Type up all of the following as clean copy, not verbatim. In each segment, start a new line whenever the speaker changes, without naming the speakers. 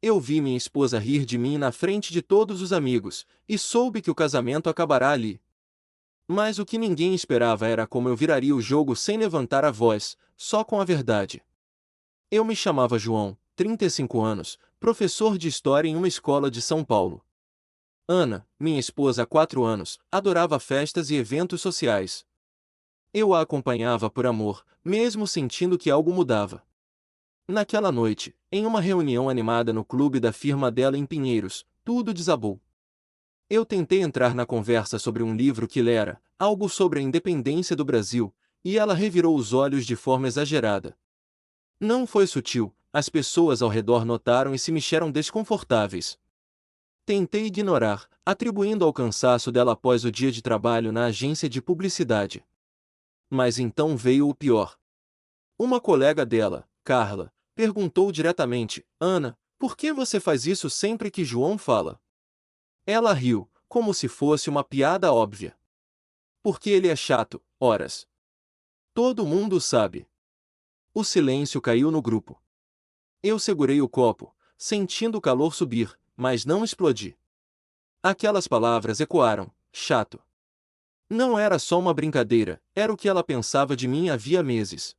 Eu vi minha esposa rir de mim na frente de todos os amigos, e soube que o casamento acabará ali. Mas o que ninguém esperava era como eu viraria o jogo sem levantar a voz, só com a verdade. Eu me chamava João, 35 anos, professor de história em uma escola de São Paulo. Ana, minha esposa há 4 anos, adorava festas e eventos sociais. Eu a acompanhava por amor, mesmo sentindo que algo mudava. Naquela noite, em uma reunião animada no clube da firma dela em Pinheiros, tudo desabou. Eu tentei entrar na conversa sobre um livro que lera, algo sobre a independência do Brasil, e ela revirou os olhos de forma exagerada. Não foi sutil, as pessoas ao redor notaram e se mexeram desconfortáveis. Tentei ignorar, atribuindo ao cansaço dela após o dia de trabalho na agência de publicidade. Mas então veio o pior. Uma colega dela, Carla, perguntou diretamente: Ana, por que você faz isso sempre que João fala? Ela riu, como se fosse uma piada óbvia. Porque ele é chato, horas. Todo mundo sabe. O silêncio caiu no grupo. Eu segurei o copo, sentindo o calor subir, mas não explodi. Aquelas palavras ecoaram: chato. Não era só uma brincadeira, era o que ela pensava de mim havia meses.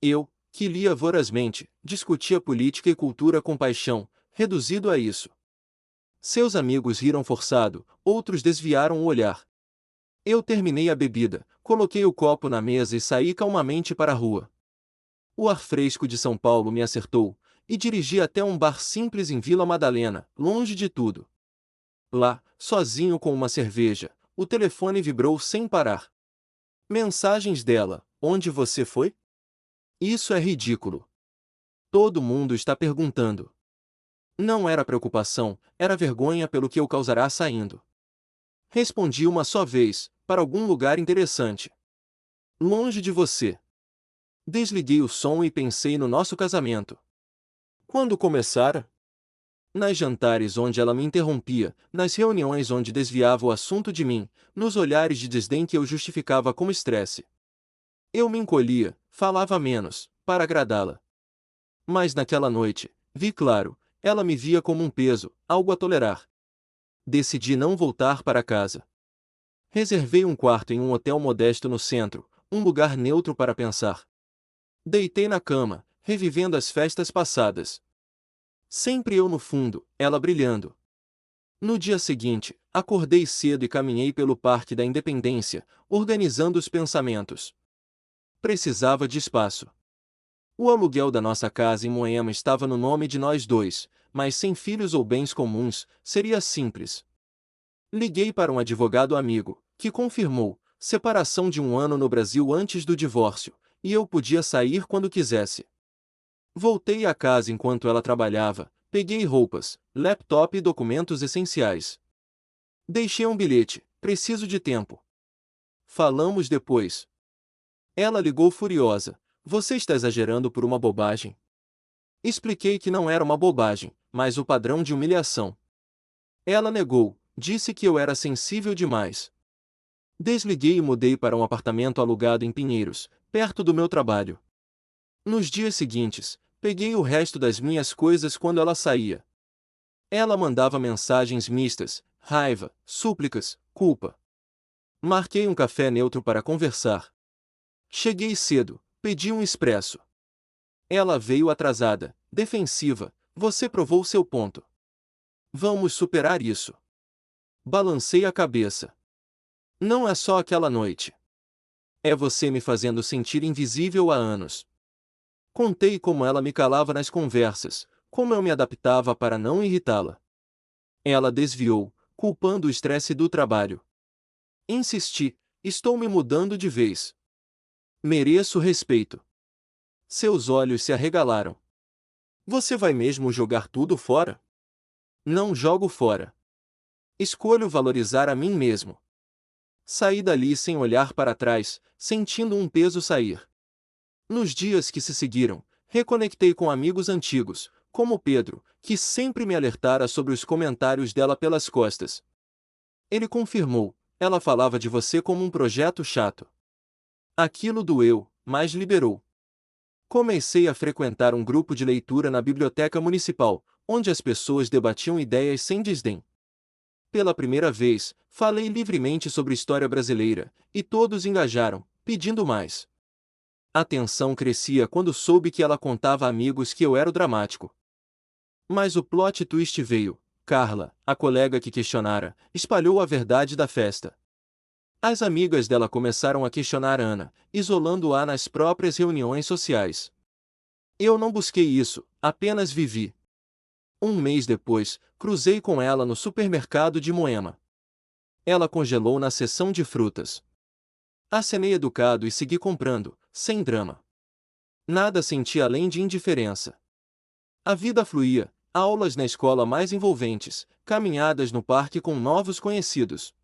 Eu, que lia vorazmente, discutia política e cultura com paixão, reduzido a isso. Seus amigos riram forçado, outros desviaram o olhar. Eu terminei a bebida, coloquei o copo na mesa e saí calmamente para a rua. O ar fresco de São Paulo me acertou, e dirigi até um bar simples em Vila Madalena, longe de tudo. Lá, sozinho com uma cerveja, o telefone vibrou sem parar. Mensagens dela: onde você foi? Isso é ridículo. Todo mundo está perguntando. Não era preocupação, era vergonha pelo que eu causará saindo. Respondi uma só vez: para algum lugar interessante. Longe de você. Desliguei o som e pensei no nosso casamento. Quando começara? Nas jantares onde ela me interrompia, nas reuniões onde desviava o assunto de mim, nos olhares de desdém que eu justificava como estresse. Eu me encolhia, falava menos, para agradá-la. Mas naquela noite, vi claro, ela me via como um peso, algo a tolerar. Decidi não voltar para casa. Reservei um quarto em um hotel modesto no centro, um lugar neutro para pensar. Deitei na cama, revivendo as festas passadas. Sempre eu no fundo, ela brilhando. No dia seguinte, acordei cedo e caminhei pelo Parque da Independência, organizando os pensamentos. Precisava de espaço. O aluguel da nossa casa em Moema estava no nome de nós dois, mas sem filhos ou bens comuns, seria simples. Liguei para um advogado amigo, que confirmou: separação de 1 ano no Brasil antes do divórcio, e eu podia sair quando quisesse. Voltei à casa enquanto ela trabalhava, peguei roupas, laptop e documentos essenciais. Deixei um bilhete: preciso de tempo. Falamos depois. Ela ligou furiosa: você está exagerando por uma bobagem. Expliquei que não era uma bobagem, mas o padrão de humilhação. Ela negou, disse que eu era sensível demais. Desliguei e mudei para um apartamento alugado em Pinheiros, perto do meu trabalho. Nos dias seguintes, peguei o resto das minhas coisas quando ela saía. Ela mandava mensagens mistas: raiva, súplicas, culpa. Marquei um café neutro para conversar. Cheguei cedo, pedi um expresso. Ela veio atrasada, defensiva: você provou seu ponto. Vamos superar isso. Balancei a cabeça. Não é só aquela noite. É você me fazendo sentir invisível há anos. Contei como ela me calava nas conversas, como eu me adaptava para não irritá-la. Ela desviou, culpando o estresse do trabalho. Insisti: estou me mudando de vez. Mereço respeito. Seus olhos se arregalaram. Você vai mesmo jogar tudo fora? Não jogo fora. Escolho valorizar a mim mesmo. Saí dali sem olhar para trás, sentindo um peso sair. Nos dias que se seguiram, reconectei com amigos antigos, como Pedro, que sempre me alertara sobre os comentários dela pelas costas. Ele confirmou: ela falava de você como um projeto chato. Aquilo doeu, mas liberou. Comecei a frequentar um grupo de leitura na biblioteca municipal, onde as pessoas debatiam ideias sem desdém. Pela primeira vez, falei livremente sobre história brasileira, e todos engajaram, pedindo mais. A tensão crescia quando soube que ela contava a amigos que eu era o dramático. Mas o plot twist veio. Carla, a colega que questionara, espalhou a verdade da festa. As amigas dela começaram a questionar Ana, isolando-a nas próprias reuniões sociais. Eu não busquei isso, apenas vivi. Um mês depois, cruzei com ela no supermercado de Moema. Ela congelou na seção de frutas. Acenei educado e segui comprando, sem drama. Nada senti além de indiferença. A vida fluía, aulas na escola mais envolventes, caminhadas no parque com novos conhecidos.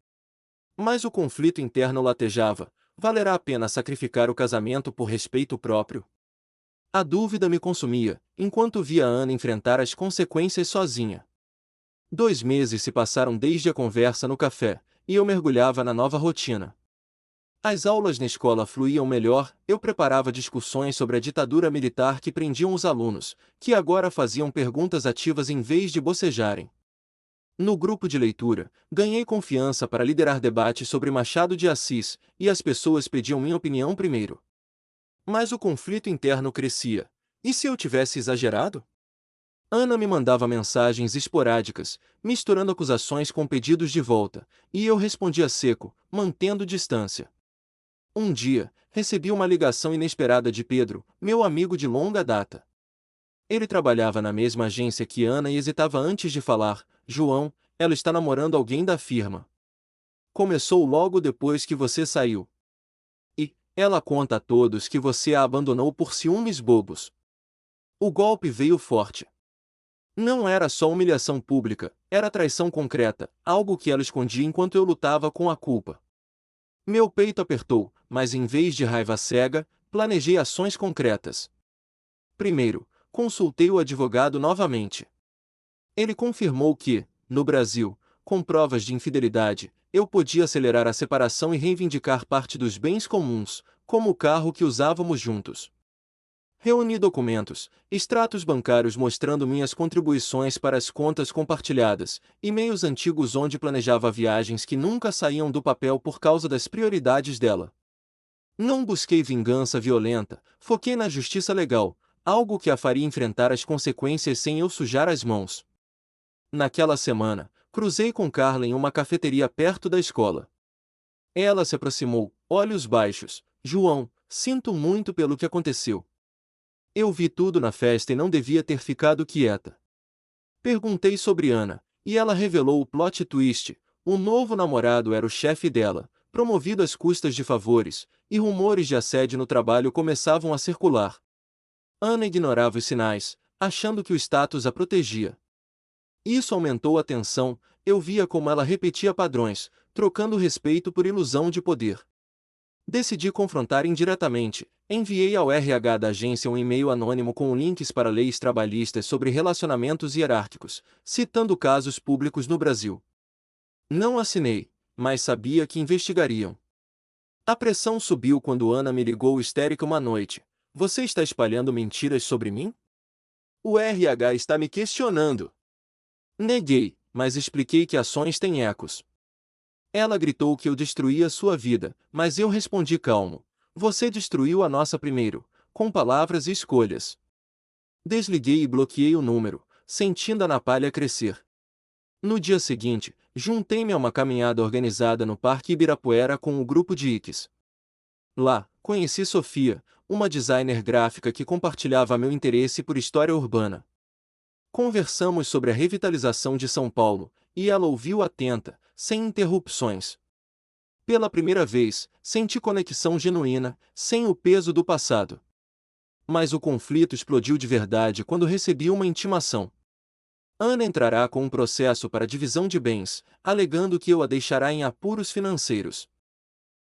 Mas o conflito interno latejava: valerá a pena sacrificar o casamento por respeito próprio? A dúvida me consumia, enquanto via Ana enfrentar as consequências sozinha. 2 meses se passaram desde a conversa no café, e eu mergulhava na nova rotina. As aulas na escola fluíam melhor, eu preparava discussões sobre a ditadura militar que prendiam os alunos, que agora faziam perguntas ativas em vez de bocejarem. No grupo de leitura, ganhei confiança para liderar debates sobre Machado de Assis, e as pessoas pediam minha opinião primeiro. Mas o conflito interno crescia. E se eu tivesse exagerado? Ana me mandava mensagens esporádicas, misturando acusações com pedidos de volta, e eu respondia seco, mantendo distância. Um dia, recebi uma ligação inesperada de Pedro, meu amigo de longa data. Ele trabalhava na mesma agência que Ana e hesitava antes de falar: João, ela está namorando alguém da firma. Começou logo depois que você saiu. E ela conta a todos que você a abandonou por ciúmes bobos. O golpe veio forte. Não era só humilhação pública, era traição concreta, algo que ela escondia enquanto eu lutava com a culpa. Meu peito apertou, mas em vez de raiva cega, planejei ações concretas. Primeiro, consultei o advogado novamente. Ele confirmou que, no Brasil, com provas de infidelidade, eu podia acelerar a separação e reivindicar parte dos bens comuns, como o carro que usávamos juntos. Reuni documentos, extratos bancários mostrando minhas contribuições para as contas compartilhadas, e-mails antigos onde planejava viagens que nunca saíam do papel por causa das prioridades dela. Não busquei vingança violenta, foquei na justiça legal, algo que a faria enfrentar as consequências sem eu sujar as mãos. Naquela semana, cruzei com Carla em uma cafeteria perto da escola. Ela se aproximou, olhos baixos: João, sinto muito pelo que aconteceu. Eu vi tudo na festa e não devia ter ficado quieta. Perguntei sobre Ana, e ela revelou o plot twist: o novo namorado era o chefe dela, promovido às custas de favores, e rumores de assédio no trabalho começavam a circular. Ana ignorava os sinais, achando que o status a protegia. Isso aumentou a tensão, eu via como ela repetia padrões, trocando respeito por ilusão de poder. Decidi confrontar indiretamente. Enviei ao RH da agência um e-mail anônimo com links para leis trabalhistas sobre relacionamentos hierárquicos, citando casos públicos no Brasil. Não assinei, mas sabia que investigariam. A pressão subiu quando Ana me ligou histérica uma noite: Você está espalhando mentiras sobre mim? O RH está me questionando. Neguei, mas expliquei que ações têm ecos. Ela gritou que eu destruía sua vida, mas eu respondi calmo: Você destruiu a nossa primeiro, com palavras e escolhas. Desliguei e bloqueei o número, sentindo a napalha crescer. No dia seguinte, juntei-me a uma caminhada organizada no Parque Ibirapuera com o grupo de Iques. Lá, conheci Sofia, uma designer gráfica que compartilhava meu interesse por história urbana. Conversamos sobre a revitalização de São Paulo, e ela ouviu atenta, sem interrupções. Pela primeira vez, senti conexão genuína, sem o peso do passado. Mas o conflito explodiu de verdade quando recebi uma intimação. Ana entrará com um processo para divisão de bens, alegando que eu a deixará em apuros financeiros.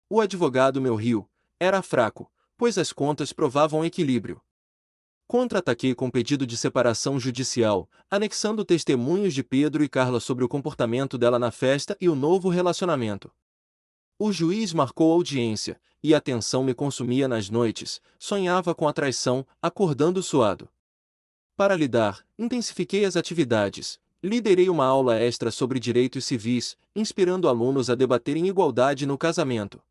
O advogado meu riu: era fraco, pois as contas provavam equilíbrio. Contra-ataquei com pedido de separação judicial, anexando testemunhos de Pedro e Carla sobre o comportamento dela na festa e o novo relacionamento. O juiz marcou audiência, e a tensão me consumia nas noites, sonhava com a traição, acordando suado. Para lidar, intensifiquei as atividades. Liderei uma aula extra sobre direitos civis, inspirando alunos a debaterem igualdade no casamento.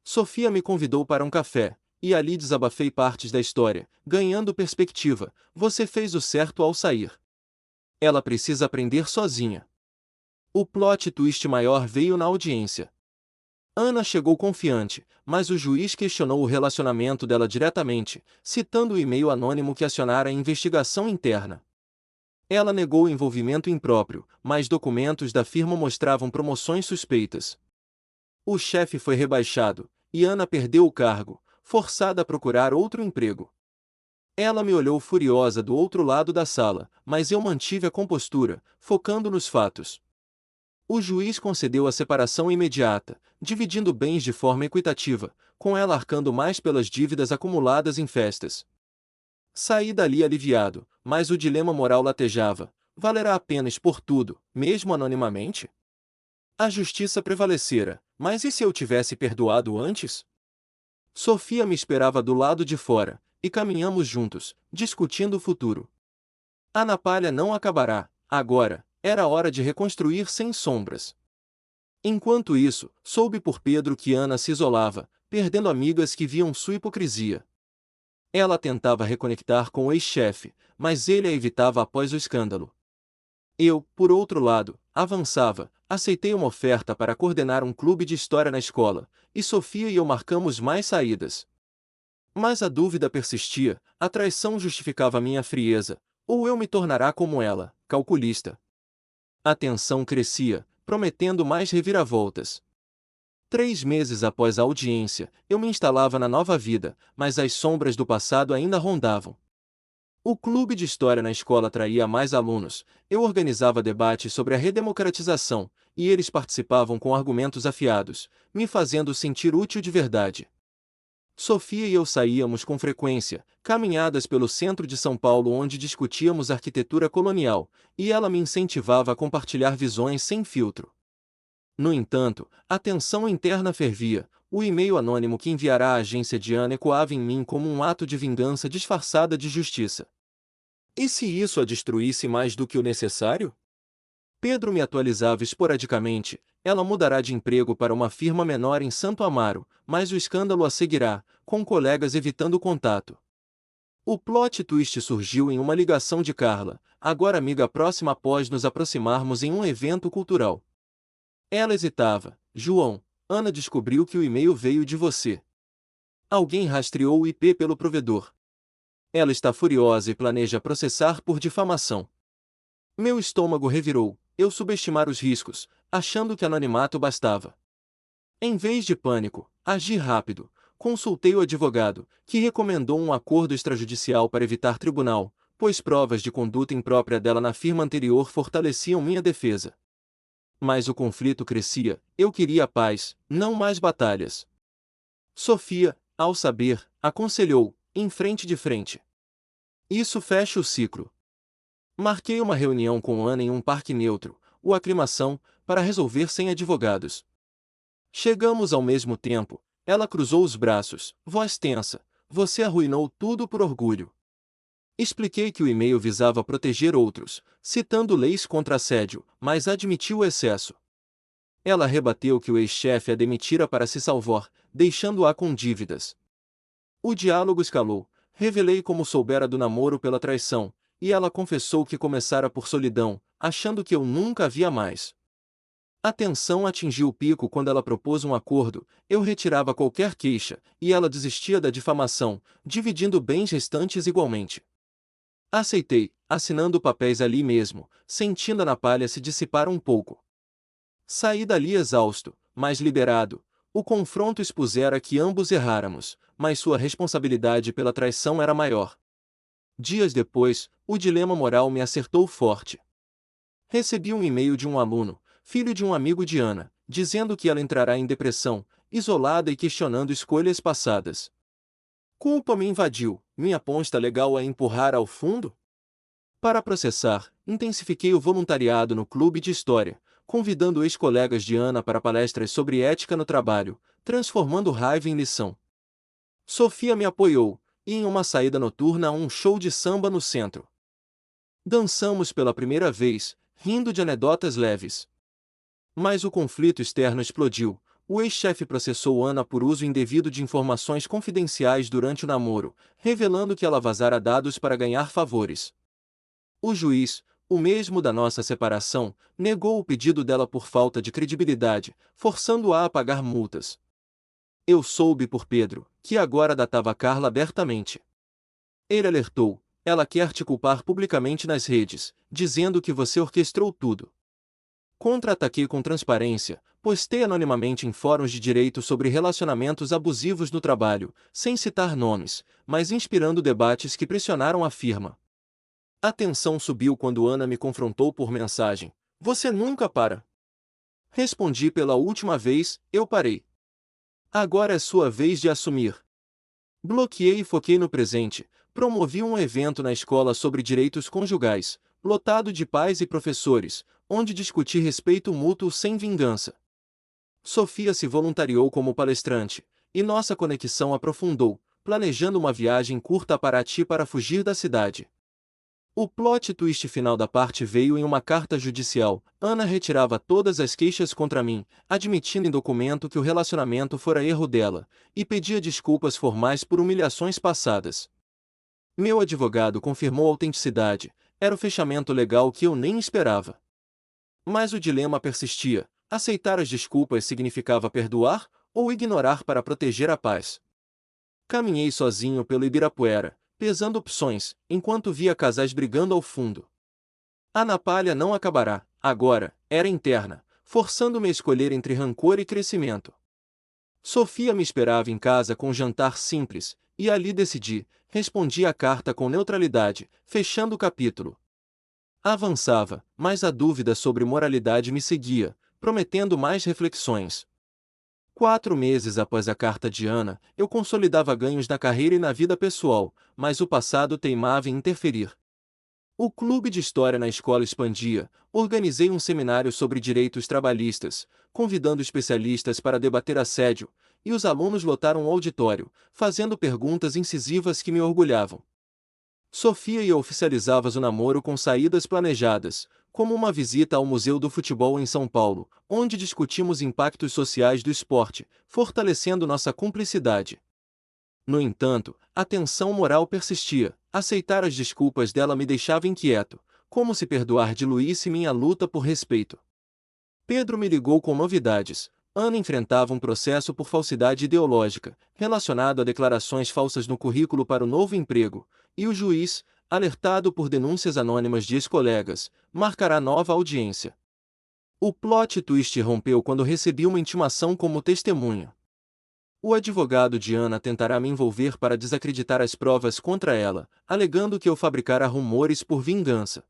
Sofia me convidou para um café, e ali desabafei partes da história, ganhando perspectiva. Você fez o certo ao sair. Ela precisa aprender sozinha. O plot twist maior veio na audiência. Ana chegou confiante, mas o juiz questionou o relacionamento dela diretamente, citando o e-mail anônimo que acionara a investigação interna. Ela negou o envolvimento impróprio, mas documentos da firma mostravam promoções suspeitas. O chefe foi rebaixado, e Ana perdeu o cargo, forçada a procurar outro emprego. Ela me olhou furiosa do outro lado da sala, mas eu mantive a compostura, focando nos fatos. O juiz concedeu a separação imediata, dividindo bens de forma equitativa, com ela arcando mais pelas dívidas acumuladas em festas. Saí dali aliviado, mas o dilema moral latejava: valerá a pena expor tudo, mesmo anonimamente? A justiça prevalecera, mas e se eu tivesse perdoado antes? Sofia me esperava do lado de fora, e caminhamos juntos, discutindo o futuro. A napalha não acabará, agora, era hora de reconstruir sem sombras. Enquanto isso, soube por Pedro que Ana se isolava, perdendo amigas que viam sua hipocrisia. Ela tentava reconectar com o ex-chefe, mas ele a evitava após o escândalo. Eu, por outro lado, avançava, aceitei uma oferta para coordenar um clube de história na escola, e Sofia e eu marcamos mais saídas. Mas a dúvida persistia: a traição justificava minha frieza, ou eu me tornará como ela, calculista? A tensão crescia, prometendo mais reviravoltas. 3 meses após a audiência, eu me instalava na nova vida, mas as sombras do passado ainda rondavam. O clube de história na escola atraía mais alunos, eu organizava debates sobre a redemocratização, e eles participavam com argumentos afiados, me fazendo sentir útil de verdade. Sofia e eu saíamos com frequência, caminhadas pelo centro de São Paulo onde discutíamos arquitetura colonial, e ela me incentivava a compartilhar visões sem filtro. No entanto, a tensão interna fervia, o e-mail anônimo que enviará à agência de Ana ecoava em mim como um ato de vingança disfarçada de justiça. E se isso a destruísse mais do que o necessário? Pedro me atualizava esporadicamente: ela mudará de emprego para uma firma menor em Santo Amaro, mas o escândalo a seguirá, com colegas evitando contato. O plot twist surgiu em uma ligação de Carla, agora amiga próxima após nos aproximarmos em um evento cultural. Ela hesitava: João, Ana descobriu que o e-mail veio de você. Alguém rastreou o IP pelo provedor. Ela está furiosa e planeja processar por difamação. Meu estômago revirou, eu subestimar os riscos, achando que anonimato bastava. Em vez de pânico, agi rápido, consultei o advogado, que recomendou um acordo extrajudicial para evitar tribunal, pois provas de conduta imprópria dela na firma anterior fortaleciam minha defesa. Mas o conflito crescia, eu queria paz, não mais batalhas. Sofia, ao saber, aconselhou: em frente de frente. Isso fecha o ciclo. Marquei uma reunião com Ana em um parque neutro, o Aclimação, para resolver sem advogados. Chegamos ao mesmo tempo, ela cruzou os braços, voz tensa: você arruinou tudo por orgulho. Expliquei que o e-mail visava proteger outros, citando leis contra assédio, mas admitiu o excesso. Ela rebateu que o ex-chefe a demitira para se salvar, deixando-a com dívidas. O diálogo escalou, revelei como soubera do namoro pela traição, e ela confessou que começara por solidão, achando que eu nunca a via mais. A tensão atingiu o pico quando ela propôs um acordo: eu retirava qualquer queixa, e ela desistia da difamação, dividindo bens restantes igualmente. Aceitei, assinando papéis ali mesmo, sentindo a napalha se dissipar um pouco. Saí dali exausto, mas liberado. O confronto expusera que ambos erráramos, mas sua responsabilidade pela traição era maior. Dias depois, o dilema moral me acertou forte. Recebi um e-mail de um aluno, filho de um amigo de Ana, dizendo que ela entrará em depressão, isolada e questionando escolhas passadas. Culpa me invadiu, minha ponta legal a empurrar ao fundo? Para processar, intensifiquei o voluntariado no clube de história, convidando ex-colegas de Ana para palestras sobre ética no trabalho, transformando raiva em lição. Sofia me apoiou, e em uma saída noturna a um show de samba no centro. Dançamos pela primeira vez, rindo de anedotas leves. Mas o conflito externo explodiu. O ex-chefe processou Ana por uso indevido de informações confidenciais durante o namoro, revelando que ela vazara dados para ganhar favores. O juiz, o mesmo da nossa separação, negou o pedido dela por falta de credibilidade, forçando-a a pagar multas. Eu soube por Pedro, que agora datava Carla abertamente. Ele alertou: ela quer te culpar publicamente nas redes, dizendo que você orquestrou tudo. Contra-ataquei com transparência, postei anonimamente em fóruns de direito sobre relacionamentos abusivos no trabalho, sem citar nomes, mas inspirando debates que pressionaram a firma. A tensão subiu quando Ana me confrontou por mensagem: "Você nunca para." Respondi: "Pela última vez, eu parei. Agora é sua vez de assumir." Bloqueei e foquei no presente. Promovi um evento na escola sobre direitos conjugais, lotado de pais e professores, onde discuti respeito mútuo sem vingança. Sofia se voluntariou como palestrante, e nossa conexão aprofundou, planejando uma viagem curta a Paraty para fugir da cidade. O plot twist final da parte veio em uma carta judicial. Ana retirava todas as queixas contra mim, admitindo em documento que o relacionamento fora erro dela, e pedia desculpas formais por humilhações passadas. Meu advogado confirmou a autenticidade. Era o fechamento legal que eu nem esperava. Mas o dilema persistia: aceitar as desculpas significava perdoar ou ignorar para proteger a paz? Caminhei sozinho pelo Ibirapuera, pesando opções, enquanto via casais brigando ao fundo. A napalha não acabará, agora, era interna, forçando-me a escolher entre rancor e crescimento. Sofia me esperava em casa com um jantar simples, e ali decidi. Respondi a carta com neutralidade, fechando o capítulo. Avançava, mas a dúvida sobre moralidade me seguia, prometendo mais reflexões. 4 meses após a carta de Ana, eu consolidava ganhos na carreira e na vida pessoal, mas o passado teimava em interferir. O clube de história na escola expandia. Organizei um seminário sobre direitos trabalhistas, convidando especialistas para debater assédio, e os alunos lotaram o auditório, fazendo perguntas incisivas que me orgulhavam. Sofia e eu oficializávamos o namoro com saídas planejadas, como uma visita ao Museu do Futebol em São Paulo, onde discutimos impactos sociais do esporte, fortalecendo nossa cumplicidade. No entanto, a tensão moral persistia. Aceitar as desculpas dela me deixava inquieto. Como se perdoar diluísse minha luta por respeito? Pedro me ligou com novidades. Ana enfrentava um processo por falsidade ideológica, relacionado a declarações falsas no currículo para o novo emprego, e o juiz, alertado por denúncias anônimas de ex-colegas, marcará nova audiência. O plot twist rompeu quando recebi uma intimação como testemunha. O advogado de Ana tentará me envolver para desacreditar as provas contra ela, alegando que eu fabricara rumores por vingança.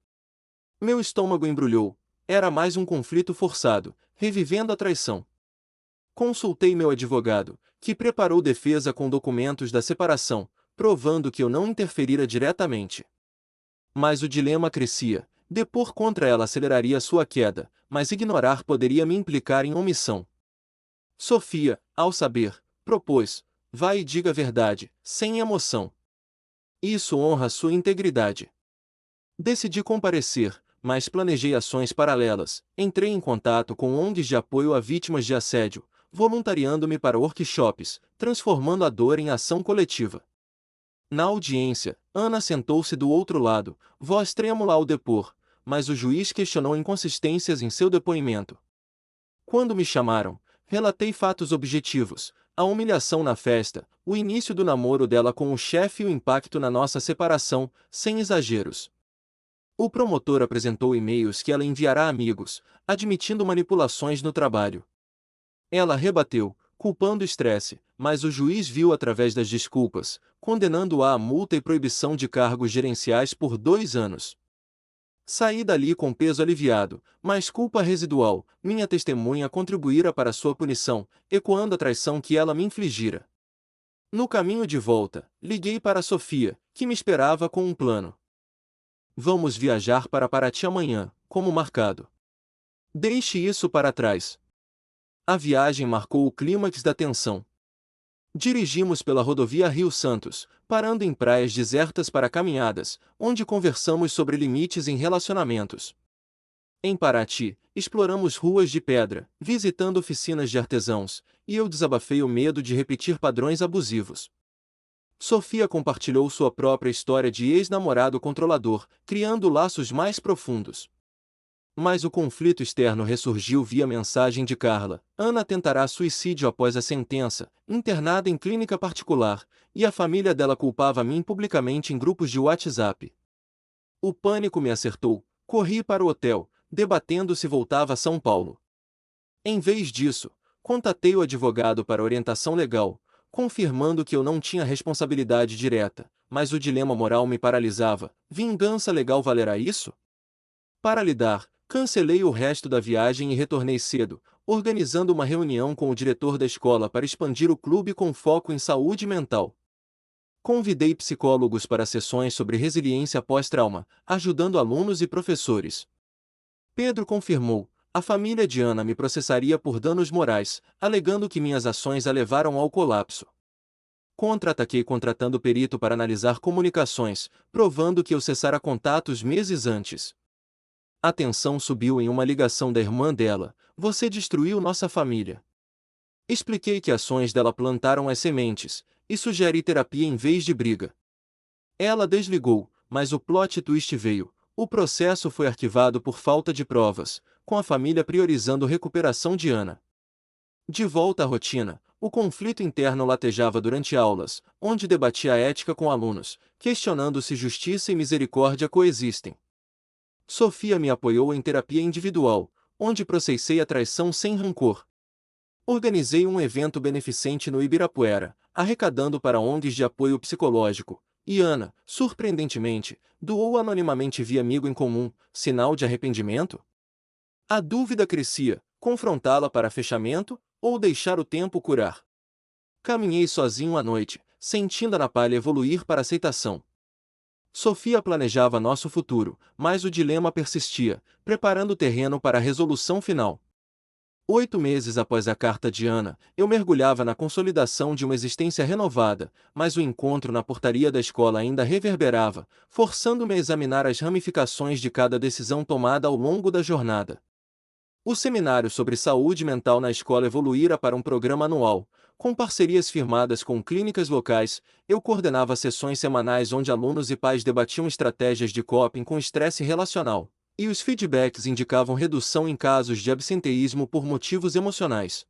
Meu estômago embrulhou. Era mais um conflito forçado, revivendo a traição. Consultei meu advogado, que preparou defesa com documentos da separação, provando que eu não interferira diretamente. Mas o dilema crescia. Depor contra ela aceleraria sua queda, mas ignorar poderia me implicar em omissão. Sofia, ao saber, propôs: "Vai e diga a verdade, sem emoção. Isso honra sua integridade." Decidi comparecer, mas planejei ações paralelas. Entrei em contato com ONGs de apoio a vítimas de assédio, voluntariando-me para workshops, transformando a dor em ação coletiva. Na audiência, Ana sentou-se do outro lado, voz trêmula ao depor, mas o juiz questionou inconsistências em seu depoimento. Quando me chamaram, relatei fatos objetivos: a humilhação na festa, o início do namoro dela com o chefe e o impacto na nossa separação, sem exageros. O promotor apresentou e-mails que ela enviará a amigos, admitindo manipulações no trabalho. Ela rebateu, culpando o estresse, mas o juiz viu através das desculpas, condenando-a a multa e proibição de cargos gerenciais por 2 anos. Saí dali com peso aliviado, mas culpa residual. Minha testemunha contribuíra para sua punição, ecoando a traição que ela me infligira. No caminho de volta, liguei para Sofia, que me esperava com um plano. "Vamos viajar para Paraty amanhã, como marcado. Deixe isso para trás." A viagem marcou o clímax da tensão. Dirigimos pela rodovia Rio-Santos, parando em praias desertas para caminhadas, onde conversamos sobre limites em relacionamentos. Em Paraty, exploramos ruas de pedra, visitando oficinas de artesãos, e eu desabafei o medo de repetir padrões abusivos. Sofia compartilhou sua própria história de ex-namorado controlador, criando laços mais profundos. Mas o conflito externo ressurgiu via mensagem de Carla. Ana tentará suicídio após a sentença, internada em clínica particular, e a família dela culpava a mim publicamente em grupos de WhatsApp. O pânico me acertou, corri para o hotel, debatendo se voltava a São Paulo. Em vez disso, contatei o advogado para orientação legal, confirmando que eu não tinha responsabilidade direta, mas o dilema moral me paralisava. Vingança legal valerá isso? Para lidar, cancelei o resto da viagem e retornei cedo, organizando uma reunião com o diretor da escola para expandir o clube com foco em saúde mental. Convidei psicólogos para sessões sobre resiliência pós-trauma, ajudando alunos e professores. Pedro confirmou: a família de Ana me processaria por danos morais, alegando que minhas ações a levaram ao colapso. Contra-ataquei contratando perito para analisar comunicações, provando que eu cessara contatos meses antes. A tensão subiu em uma ligação da irmã dela: você destruiu nossa família. Expliquei que ações dela plantaram as sementes, e sugeri terapia em vez de briga. Ela desligou, mas o plot twist veio. O processo foi arquivado por falta de provas, com a família priorizando recuperação de Ana. De volta à rotina, o conflito interno latejava durante aulas, onde debatia a ética com alunos, questionando se justiça e misericórdia coexistem. Sofia me apoiou em terapia individual, onde processei a traição sem rancor. Organizei um evento beneficente no Ibirapuera, arrecadando para ONGs de apoio psicológico, e Ana, surpreendentemente, doou anonimamente via amigo em comum, sinal de arrependimento? A dúvida crescia: confrontá-la para fechamento, ou deixar o tempo curar? Caminhei sozinho à noite, sentindo a napalha evoluir para aceitação. Sofia planejava nosso futuro, mas o dilema persistia, preparando o terreno para a resolução final. 8 meses após a carta de Ana, eu mergulhava na consolidação de uma existência renovada, mas o encontro na portaria da escola ainda reverberava, forçando-me a examinar as ramificações de cada decisão tomada ao longo da jornada. O seminário sobre saúde mental na escola evoluíra para um programa anual. Com parcerias firmadas com clínicas locais, eu coordenava sessões semanais onde alunos e pais debatiam estratégias de coping com estresse relacional. E os feedbacks indicavam redução em casos de absenteísmo por motivos emocionais.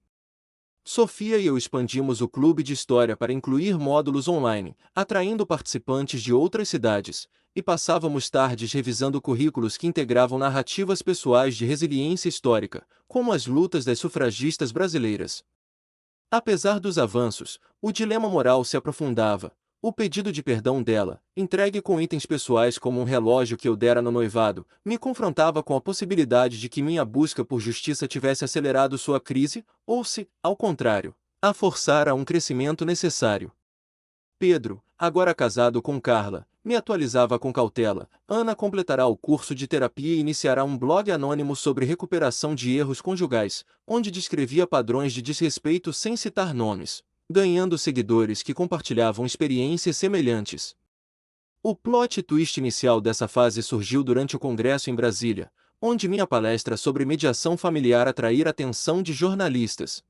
Sofia e eu expandimos o clube de história para incluir módulos online, atraindo participantes de outras cidades, e passávamos tardes revisando currículos que integravam narrativas pessoais de resiliência histórica, como as lutas das sufragistas brasileiras. Apesar dos avanços, o dilema moral se aprofundava. O pedido de perdão dela, entregue com itens pessoais como um relógio que eu dera no noivado, me confrontava com a possibilidade de que minha busca por justiça tivesse acelerado sua crise, ou se, ao contrário, a forçara a um crescimento necessário. Pedro, agora casado com Carla, me atualizava com cautela. Ana completará o curso de terapia e iniciará um blog anônimo sobre recuperação de erros conjugais, onde descrevia padrões de desrespeito sem citar nomes, ganhando seguidores que compartilhavam experiências semelhantes. O plot twist inicial dessa fase surgiu durante o congresso em Brasília, onde minha palestra sobre mediação familiar atraíra a atenção de jornalistas.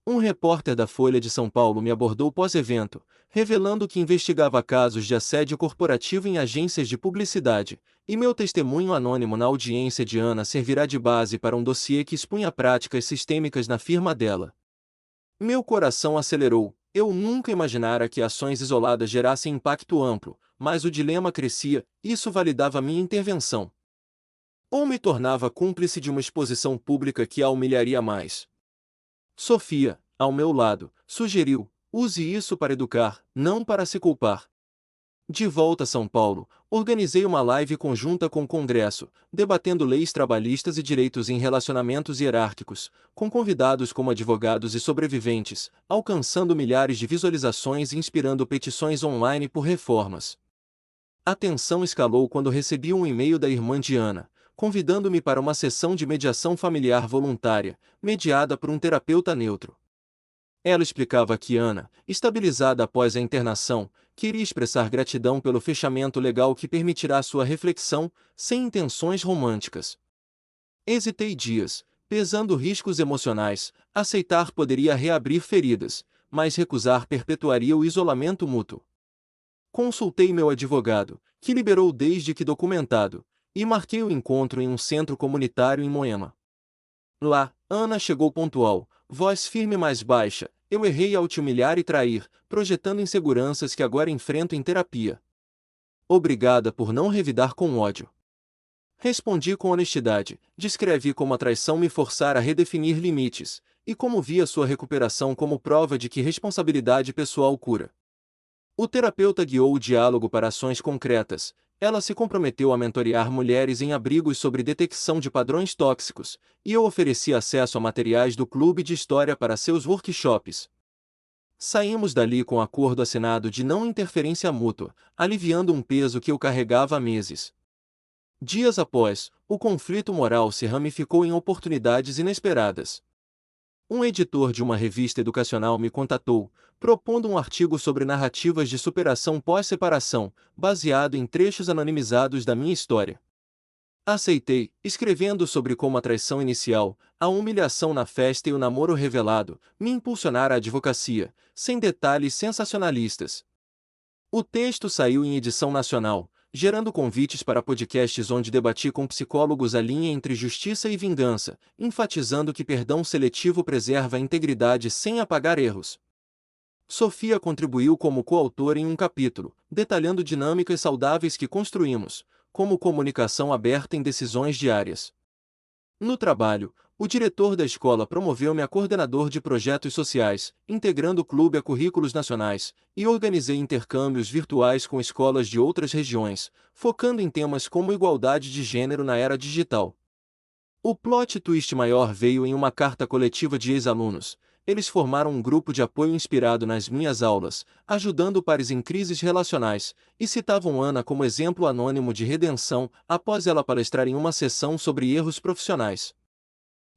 Um repórter da Folha de São Paulo me abordou pós-evento, revelando que investigava casos de assédio corporativo em agências de publicidade, e meu testemunho anônimo na audiência de Ana servirá de base para um dossiê que expunha práticas sistêmicas na firma dela. Meu coração acelerou. Eu nunca imaginara que ações isoladas gerassem impacto amplo, mas o dilema crescia. Isso validava minha intervenção. Ou me tornava cúmplice de uma exposição pública que a humilharia mais. Sofia, ao meu lado, sugeriu: use isso para educar, não para se culpar. De volta a São Paulo, organizei uma live conjunta com o Congresso, debatendo leis trabalhistas e direitos em relacionamentos hierárquicos, com convidados como advogados e sobreviventes, alcançando milhares de visualizações e inspirando petições online por reformas. A tensão escalou quando recebi um e-mail da irmã de Ana, convidando-me para uma sessão de mediação familiar voluntária, mediada por um terapeuta neutro. Ela explicava que Ana, estabilizada após a internação, queria expressar gratidão pelo fechamento legal que permitirá sua reflexão, sem intenções românticas. Hesitei dias, pesando riscos emocionais, aceitar poderia reabrir feridas, mas recusar perpetuaria o isolamento mútuo. Consultei meu advogado, que liberou desde que documentado, e marquei o encontro em um centro comunitário em Moema. Lá, Ana chegou pontual, voz firme mais baixa. Eu errei ao te humilhar e trair, projetando inseguranças que agora enfrento em terapia. Obrigada por não revidar com ódio. Respondi com honestidade, descrevi como a traição me forçara a redefinir limites, e como via sua recuperação como prova de que responsabilidade pessoal cura. O terapeuta guiou o diálogo para ações concretas. Ela se comprometeu a mentorear mulheres em abrigos sobre detecção de padrões tóxicos, e eu ofereci acesso a materiais do clube de história para seus workshops. Saímos dali com acordo assinado de não interferência mútua, aliviando um peso que eu carregava há meses. Dias após, o conflito moral se ramificou em oportunidades inesperadas. Um editor de uma revista educacional me contatou, propondo um artigo sobre narrativas de superação pós-separação, baseado em trechos anonimizados da minha história. Aceitei, escrevendo sobre como a traição inicial, a humilhação na festa e o namoro revelado, me impulsionaram à advocacia, sem detalhes sensacionalistas. O texto saiu em edição nacional, gerando convites para podcasts onde debati com psicólogos a linha entre justiça e vingança, enfatizando que perdão seletivo preserva a integridade sem apagar erros. Sofia contribuiu como coautora em um capítulo, detalhando dinâmicas saudáveis que construímos, como comunicação aberta em decisões diárias. No trabalho, o diretor da escola promoveu-me a coordenador de projetos sociais, integrando o clube a currículos nacionais, e organizei intercâmbios virtuais com escolas de outras regiões, focando em temas como igualdade de gênero na era digital. O plot twist maior veio em uma carta coletiva de ex-alunos. Eles formaram um grupo de apoio inspirado nas minhas aulas, ajudando pares em crises relacionais, e citavam Ana como exemplo anônimo de redenção, após ela palestrar em uma sessão sobre erros profissionais.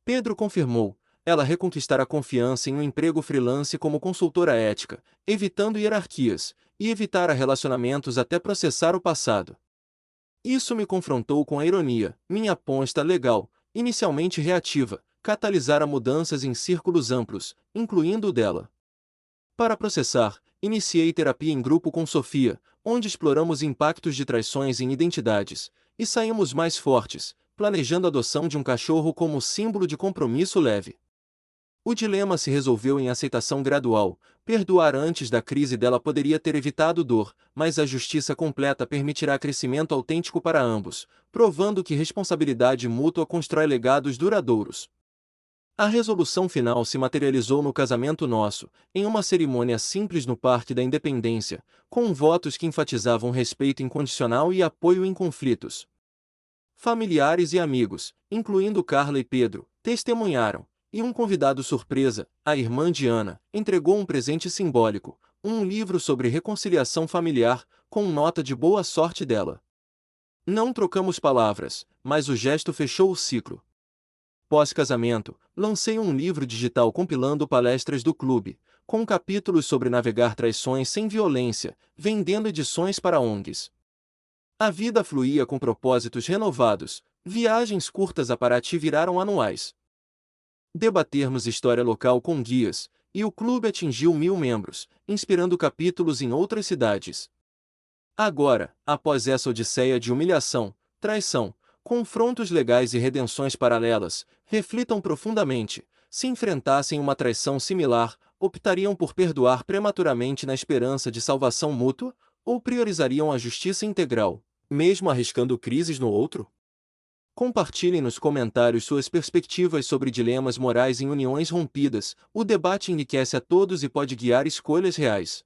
Pedro confirmou, ela reconquistara confiança em um emprego freelance como consultora ética, evitando hierarquias, e evitara relacionamentos até processar o passado. Isso me confrontou com a ironia, minha aposta legal, inicialmente reativa, catalisara mudanças em círculos amplos, incluindo o dela. Para processar, iniciei terapia em grupo com Sofia, onde exploramos impactos de traições em identidades, e saímos mais fortes, planejando a adoção de um cachorro como símbolo de compromisso leve. O dilema se resolveu em aceitação gradual. Perdoar antes da crise dela poderia ter evitado dor, mas a justiça completa permitirá crescimento autêntico para ambos, provando que responsabilidade mútua constrói legados duradouros. A resolução final se materializou no casamento nosso, em uma cerimônia simples no Parque da Independência, com votos que enfatizavam respeito incondicional e apoio em conflitos. Familiares e amigos, incluindo Carla e Pedro, testemunharam, e um convidado surpresa, a irmã de Ana, entregou um presente simbólico, um livro sobre reconciliação familiar, com nota de boa sorte dela. Não trocamos palavras, mas o gesto fechou o ciclo. Pós-casamento, lancei um livro digital compilando palestras do clube, com capítulos sobre navegar traições sem violência, vendendo edições para ONGs. A vida fluía com propósitos renovados, viagens curtas a Paraty viraram anuais. Debatermos história local com guias, e o clube atingiu 1.000 membros, inspirando capítulos em outras cidades. Agora, após essa odisseia de humilhação, traição, confrontos legais e redenções paralelas, reflitam profundamente: se enfrentassem uma traição similar, optariam por perdoar prematuramente na esperança de salvação mútua, ou priorizariam a justiça integral, mesmo arriscando crises no outro? Compartilhem nos comentários suas perspectivas sobre dilemas morais em uniões rompidas. O debate enriquece a todos e pode guiar escolhas reais.